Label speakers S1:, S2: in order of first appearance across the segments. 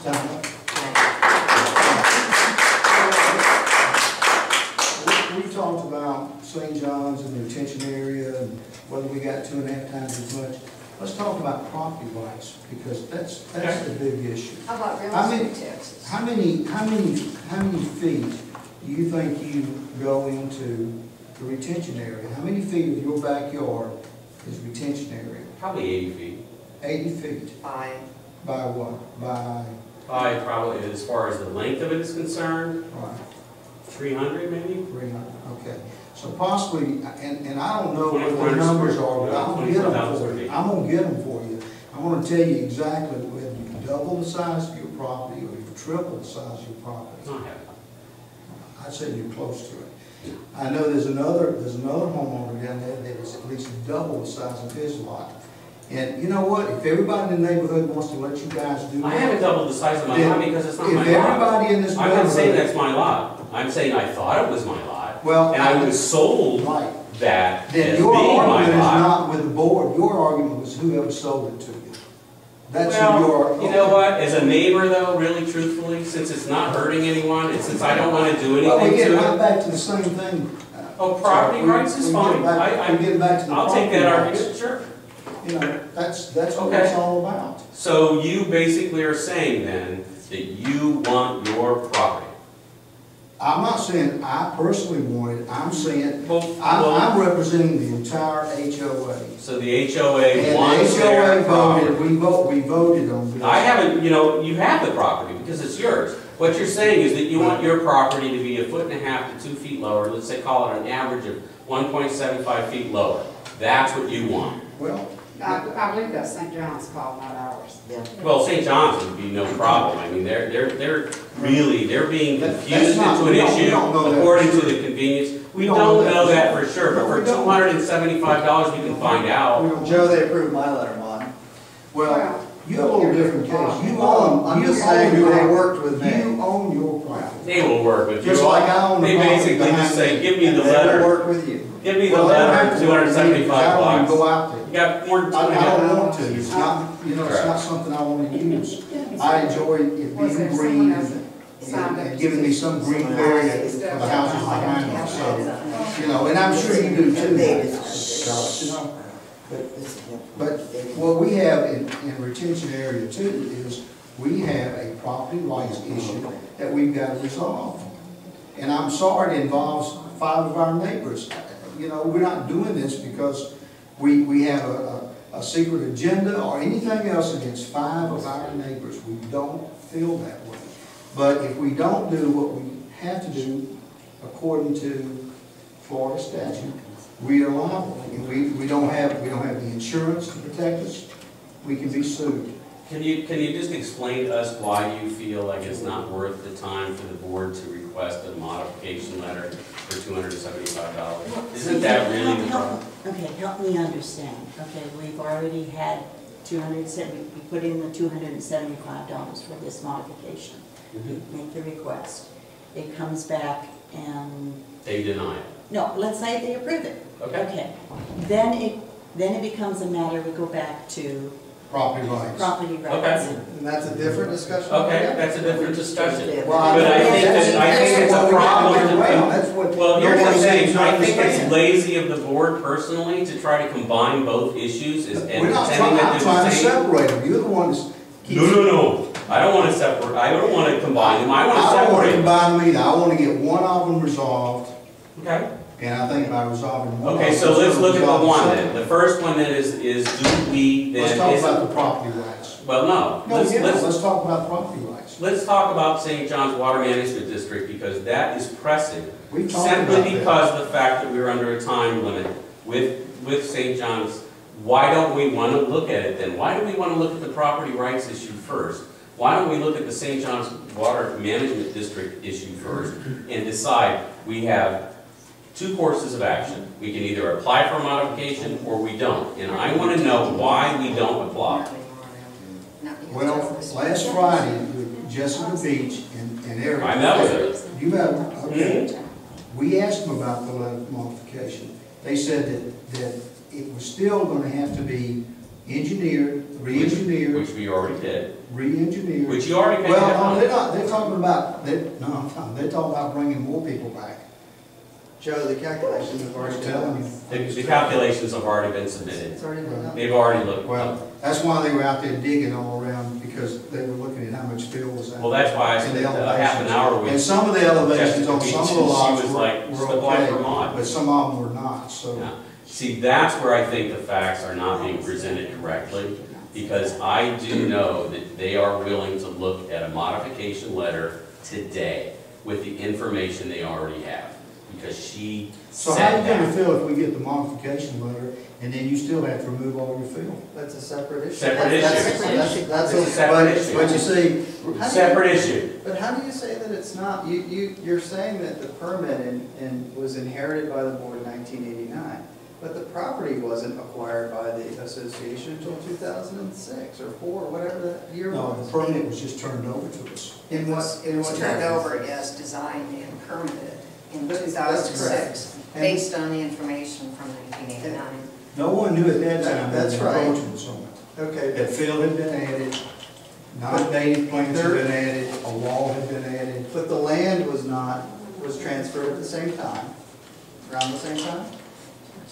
S1: Time up. We talked about St. John's and the retention area and whether we got 2.5 times as much. Let's talk about property rights because that's the big issue.
S2: How about real estate taxes?
S1: How many feet do you think you go into the retention area? How many feet of your backyard is retention area?
S3: Probably 80 feet.
S1: 80 feet.
S2: By
S1: what? By
S3: Probably, as far as the length of it is concerned,
S1: right.
S3: 300 maybe?
S1: 300, okay. So possibly, and I don't know what the numbers are, but I'm going to get them for you. I'm going to get them for you. I want to tell you exactly whether you double the size of your property or you triple the size of your property.
S3: Not happening.
S1: I'd say you're close to it. I know there's another homeowner down there that is at least double the size of his lot. And you know what? If everybody in the neighborhood wants to let you guys do that,
S3: I haven't doubled the size of my lot because it's not my lot.
S1: If everybody in this
S3: I'm not saying that's my lot. I'm saying I thought it was my lot.
S1: Well,
S3: and I was sold
S1: right.
S3: that
S1: then
S3: as
S1: your
S3: being
S1: argument
S3: my lot.
S1: is not with the board. Your argument was whoever sold it to you. That's
S3: Well, you know what? As a neighbor, though, really truthfully, since it's not hurting anyone, and since I don't want to do anything
S1: we get
S3: to
S1: right
S3: it.
S1: back to the same thing.
S3: Oh, property rights is fine.
S1: I'm getting back to the
S3: I'll take that argument, sure.
S1: You know, that's what
S3: Okay.
S1: it's all about.
S3: So you basically are saying then that you want your property.
S1: I'm not saying I personally want it. I'm saying
S3: Well,
S1: I'm representing the entire HOA.
S3: so the HOA
S1: And
S3: wants
S1: the
S3: their
S1: HOA
S3: property.
S1: voted. We voted on this.
S3: I haven't, you have the property because it's yours. What you're saying is that you want your property to be 1.5 to 2 feet lower. Let's say call it an average of 1.75 feet lower. That's what you want.
S1: Well,
S2: I believe that's St. John's call, not ours.
S4: Yeah.
S3: Well, St. John's would be no problem. I mean, they're being confused
S1: not-
S3: into an
S1: we don't
S3: issue
S1: know that
S3: according
S1: for
S3: to
S1: sure.
S3: the convenience. We
S1: We
S3: don't
S1: don't
S3: know that for sure, but
S1: No,
S3: for
S1: we don't.
S3: $275 we can find out.
S4: Joe, they approved my letter, Mon.
S1: well, you have a little different case.
S4: I'm just saying who they worked with me.
S1: You own your property.
S3: They will work with you.
S1: Just like I own the
S3: They
S1: property
S3: basically
S1: behind
S3: just say,
S1: me.
S3: give me the
S4: They will
S3: letter.
S4: work with you.
S3: Give me the
S1: Well, they don't
S3: letter,
S1: have to work with me because I don't even
S3: $275.
S1: go out there.
S3: You got more than
S1: I don't
S3: 2.5.
S1: want to. It's not, it's not something I want to use. I enjoy it
S2: Was there
S1: being
S2: someone
S1: green
S2: else
S1: and
S2: that signed up
S1: and giving me some green area for the houses behind me. So, and I'm sure you do too. Charlotte, But what we have in retention area too is we have a property rights issue that we've got to resolve. And I'm sorry it involves 5 of our neighbors. We're not doing this because we have a secret agenda or anything else against 5 of our neighbors. We don't feel that way. But if we don't do what we have to do according to Florida statute, we are liable. If we don't have the insurance to protect us, we can be sued.
S3: Can you just explain to us why you feel like it's not worth the time for the board to request a modification letter for $275? Isn't that really the problem?
S5: Okay, help me understand. Okay, we've already had we put in the $275 for this modification. Make the request. It comes back and...
S3: They deny it.
S5: No, let's say they approve it.
S3: Okay.
S5: Then it becomes a matter, we go back to
S1: Property rights.
S5: property rights.
S3: Okay.
S4: And that's a different discussion.
S3: Okay, that's a different discussion.
S1: Well,
S3: But I think it's a problem.
S1: That's what.
S3: Well, here's the
S1: nobody
S3: thing,
S1: seems to
S3: I think it's
S1: understand.
S3: lazy of the board personally to try to combine both issues and
S1: We're not
S3: pretending that
S1: I'm
S3: they're
S1: trying
S3: the
S1: to
S3: same.
S1: separate them. You're the one that's.
S3: No. I don't want to separate, I don't want to combine them, I want to
S1: I don't want to
S3: separate them.
S1: combine them either. I want to get one of them resolved,
S3: Okay.
S1: and I think by resolving one.
S3: Okay,
S1: of
S3: so
S1: them,
S3: let's look at
S1: resolve
S3: the one
S1: second.
S3: then. The first one then is do we then...
S1: Let's talk
S3: is-
S1: about the property rights.
S3: Well, no.
S1: Let's talk about property rights.
S3: Let's talk about St. John's Water Management District because that is pressing.
S1: We've talked
S3: Simply
S1: about that.
S3: because of the fact that we're under a time limit with St. John's. Why don't we want to look at it then? Why do we want to look at the property rights issue first? Why don't we look at the St. John's Water Management District issue first and decide we have 2 courses of action. We can either apply for a modification or we don't. And I want to know why we don't apply.
S1: Well, last Friday, with Jessica Beach and Eric.
S3: I met with her.
S1: You met her? Okay. We asked them about the letter of modification. They said that it was still going to have to be engineered, the re-engineered,
S3: which we already did,
S1: re-engineered.
S3: which you already kind of
S1: Well,
S3: have
S1: no,
S3: on.
S1: they're not, they're talking about, they're talking about bringing more people back.
S4: Joe, the calculations have already
S1: I'm
S4: been
S1: telling
S4: done.
S1: you.
S3: The calculations have already been submitted.
S4: It's already been done.
S3: They've already looked.
S1: Well, that's why they were out there digging all around, because they were looking at how much fill was out.
S3: Well, that's why I
S1: And the
S3: spent half an hour with
S1: And some of the elevations on some of the
S3: Jessica.
S1: lots
S3: She was
S1: were
S3: like,
S1: were
S3: "Slip like
S1: okay,
S3: Vermont."
S1: but some of them were not, so.
S3: Yeah. See, that's where I think the facts are not being presented correctly, because I do know that they are willing to look at a modification letter today with the information they already have, because she
S1: So how
S3: said
S1: you gonna
S3: that.
S1: feel if we get the modification letter, and then you still have to remove all your fill?
S4: That's a separate issue.
S3: Separate issue.
S4: That's
S3: It's a separate
S4: but-
S3: issue.
S4: But you see.
S3: Separate issue.
S4: But how do you say that it's not? You're saying that the permit was inherited by the board in 1989, but the property wasn't acquired by the association until 2006 or 4, whatever that year
S1: No,
S4: was.
S1: the permit was just turned over to us.
S4: In what
S2: Turned
S4: year?
S2: over as designed and permitted in
S4: That's
S2: 2006,
S4: And-
S2: based on the information from 1989.
S1: No one knew at that time that
S4: That's
S1: the
S4: right.
S1: encroachments on it.
S4: Okay,
S1: That fill had been added, non-native plants had been added, a wall had been added.
S4: but the land was transferred at the same time, around the same time?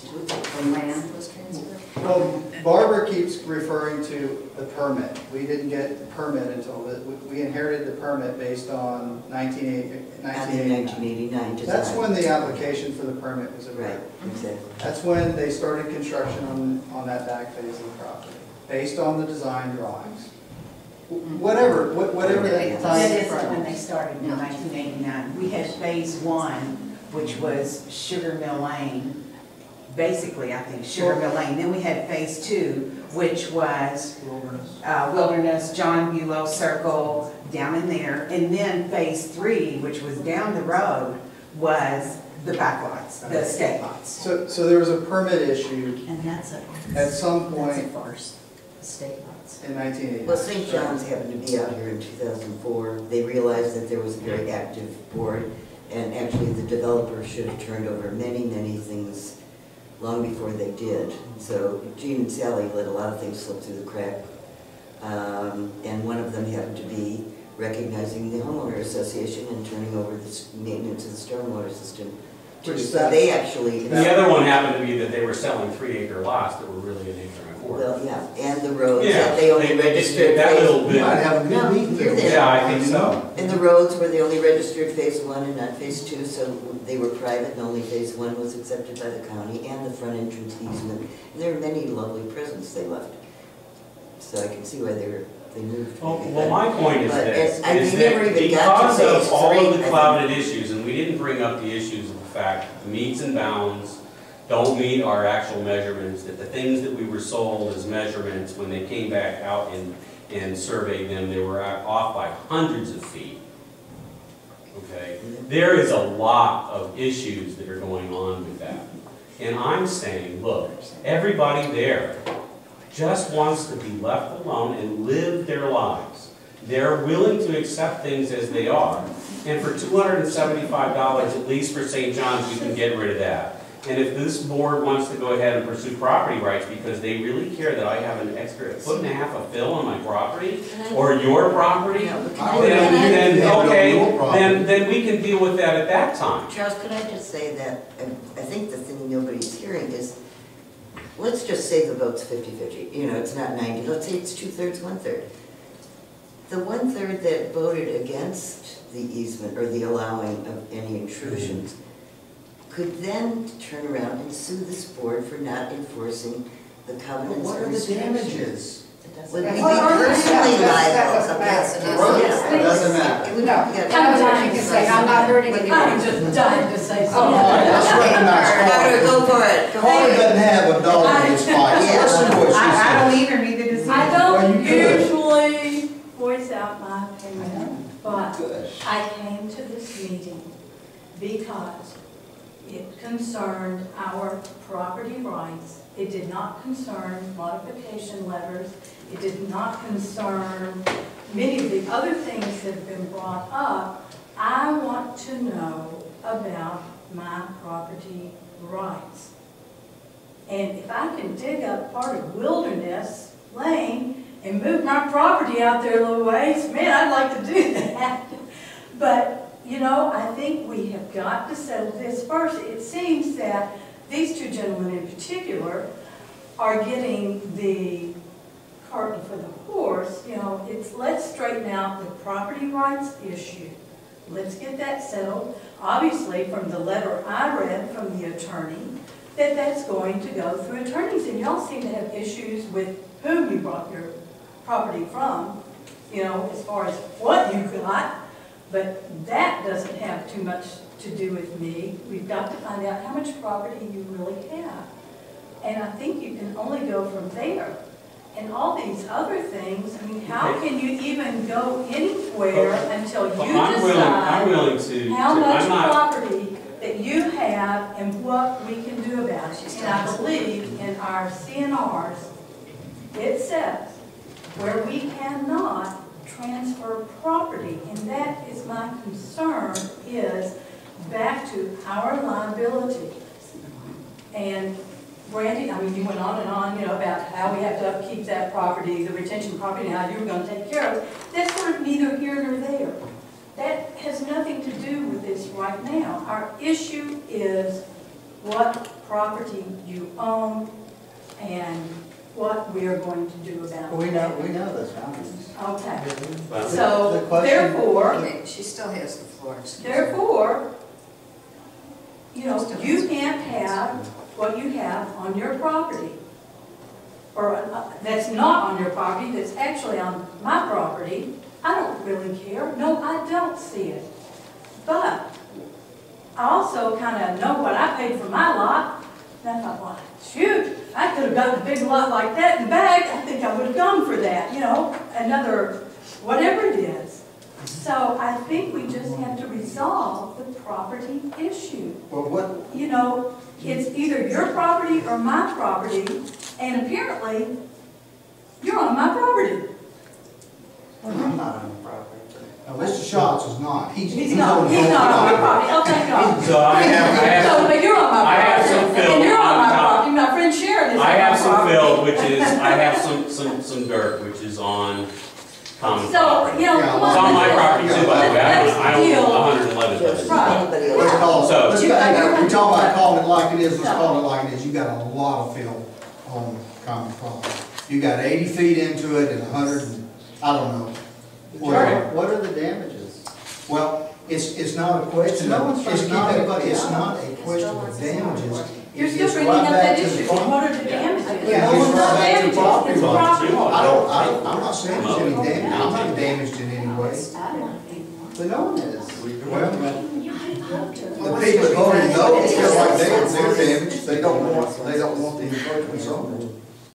S2: The land was transferred.
S4: Well, Barbara keeps referring to the permit. We didn't get the permit until, we inherited the permit based on 1989.
S6: 1989 design.
S4: That's when the application for the permit was
S6: Right,
S4: approved.
S6: exactly.
S4: That's when they started construction on that back phase of the property, based on the design drawings. Whatever that time
S7: That is
S4: frame.
S7: when they started in 1989. We had phase one, which was Sugar Mill Lane, basically, I think, Sugar Mill Lane. Then we had phase two, which was Wilderness, John Bulow Circle, down in there. And then phase three, which was down the road, was the back lots, the estate lots.
S4: So there was a permit issued
S5: And that's a.
S4: at some
S5: That's a
S4: point
S5: farce, estate lots.
S4: in 1989.
S6: Well, St. John's happened to be out here in 2004. They realized that there was a very active board, and actually the developer should have turned over many, many things long before they did. So Gene and Sally let a lot of things slip through the crack. And one of them happened to be recognizing the homeowner association and turning over the maintenance of the stormwater system.
S4: Which
S6: So
S4: that-
S6: they actually,
S3: The other one happened to be that they were selling 3-acre lots that were really an acre and a quarter.
S6: well, yeah, and the roads
S3: Yeah,
S6: that they only
S3: they
S6: registered.
S3: did that little
S1: You
S3: bit.
S1: might have a
S6: No,
S1: good meeting
S6: you're
S1: there.
S6: there.
S3: Yeah, I think so.
S6: And the roads were they only registered phase one and not phase two, so they were private and only phase one was accepted by the county, and the front entrance easement. And there are many lovely presents they left. So I can see why they moved.
S3: Well, my point is
S6: But
S3: this,
S6: and
S3: is
S6: they never
S3: that
S6: even got to
S3: because of
S6: phase
S3: all
S6: three,
S3: of
S6: I
S3: the
S6: think.
S3: clouded issues, and we didn't bring up the issues of the fact that the meets and bounds don't meet our actual measurements, that the things that we were sold as measurements, when they came back out and surveyed them, they were off by hundreds of feet. Okay? There is a lot of issues that are going on with that. And I'm saying, look, everybody there just wants to be left alone and live their lives. They're willing to accept things as they are. And for $275, at least for St. John's, we can get rid of that. And if this board wants to go ahead and pursue property rights because they really care that I have an extra 1.5 foot of fill on my property, or your property, then we can deal with that at that time.
S6: Charles, could I just say that, I think the thing nobody's hearing is, let's just say the vote's 50-50, it's not 90, let's say it's 2/3, 1/3. The 1/3 that voted against the easement or the allowing of any intrusions could then turn around and sue this board for not enforcing the covenants
S1: What
S6: and
S1: are the
S6: restrictions.
S1: damages?
S6: Would we be
S2: Well,
S6: personally
S2: that was
S6: liable?
S2: the best, and that's
S4: Roads,
S2: the
S6: Yeah.
S2: best.
S4: it doesn't matter.
S6: It would-
S2: No,
S6: yeah.
S2: that's what you can say, I'm not hurting
S7: I'm
S2: anybody.
S7: just dying to say
S2: Oh,
S7: something.
S1: Let's recognize
S6: Carter,
S1: Carter.
S6: go for it. Go
S1: Carter
S6: for it.
S1: doesn't have a dog in his fight.
S6: Yeah.
S1: Listen to what she
S7: I don't
S1: says.
S7: either, neither does he.
S8: I
S1: Well,
S8: don't
S1: you could.
S8: usually voice out my opinion, but
S1: Good.
S8: I came to this meeting because it concerned our property rights. It did not concern modification letters. It did not concern many of the other things that have been brought up. I want to know about my property rights. And if I can dig up part of Wilderness Lane and move my property out there a little ways, man, I'd like to do that. But, you know, I think we have got to settle this first. It seems that these two gentlemen in particular are getting the cart before the horse. You know, let's straighten out the property rights issue. Let's get that settled. Obviously, from the letter I read from the attorney, that's going to go through attorneys. And y'all seem to have issues with whom you brought your property from, you know, as far as what you got. But that doesn't have too much to do with me. We've got to find out how much property you really have. And I think you can only go from there. And all these other things, I mean, how can you even go anywhere until you
S3: I'm
S8: decide
S3: willing to,
S8: how much
S3: I'm not,
S8: property that you have and what we can do about it? And I believe in our CNRs, it says where we cannot transfer property, and that is my concern, is back to our liability. And Brandy, I mean, you went on and on, you know, about how we have to upkeep that property, the retention property, and how you were going to take care of it. That's sort of neither here nor there. That has nothing to do with this right now. Our issue is what property you own and what we are going to do about it.
S4: We know those boundaries.
S8: Okay.
S3: well,
S8: So,
S4: The question-
S8: therefore,
S2: Okay, she still has the floor, excuse me.
S8: therefore, you know, you can't have what you have on your property, or that's not on your property, that's actually on my property. I don't really care. No, I don't see it. But I also kind of know what I paid for my lot. And I thought, well, shoot, I could have gotten a big lot like that in the bag. I think I would have gone for that, you know, another, whatever it is. So I think we just have to resolve the property issue.
S1: Well, what,
S8: You know, it's either your property or my property, and apparently, you're on my property.
S4: I'm not on the property.
S1: now, Mr. Schatz is not.
S8: He's not on my property, oh, thank God.
S3: so
S8: So, but you're on my
S3: I
S8: property.
S3: have some fill
S8: And you're on my
S3: on top.
S8: property, my friend Sharon is on
S3: I
S8: my
S3: have some
S8: property.
S3: fill, which is, I have some dirt, which is on common
S8: So,
S3: property.
S8: you know,
S1: Yeah,
S8: come
S3: It's
S8: on,
S3: on my
S8: let's-
S3: property too, by the way. I own
S8: Let's
S3: 111 of
S6: Just
S3: it.
S8: Right.
S6: anybody
S1: Let's
S6: else.
S1: call it,
S3: So-
S1: let's,
S8: You got your-
S1: we're talking about calling it like it is, let's
S8: So-
S1: call it like it is. You got a lot of fill on common property. You got 80 feet into it and 100, and, I don't know.
S3: Right.
S4: What are the damages?
S1: Well, it's not a question,
S4: No one's
S1: of-
S4: trying to
S1: it's not,
S4: keep anybody
S1: it's
S4: out.
S1: not a question of damages.
S8: You're
S1: It
S8: still
S1: gets
S8: bringing
S1: right
S8: up
S1: back
S8: that
S1: to the
S8: issue,
S1: farm.
S8: what are the damages?
S1: Yeah,
S8: No,
S1: it's
S8: it's
S1: right
S8: not
S1: back to
S8: damages,
S1: property
S8: it's
S1: rights.
S8: property.
S1: I'm not saying there's any damage, I'm not damaged in any way.
S4: But no one is.
S1: Well, the people voting no feel like they're damaged, they don't want the encroachments on it.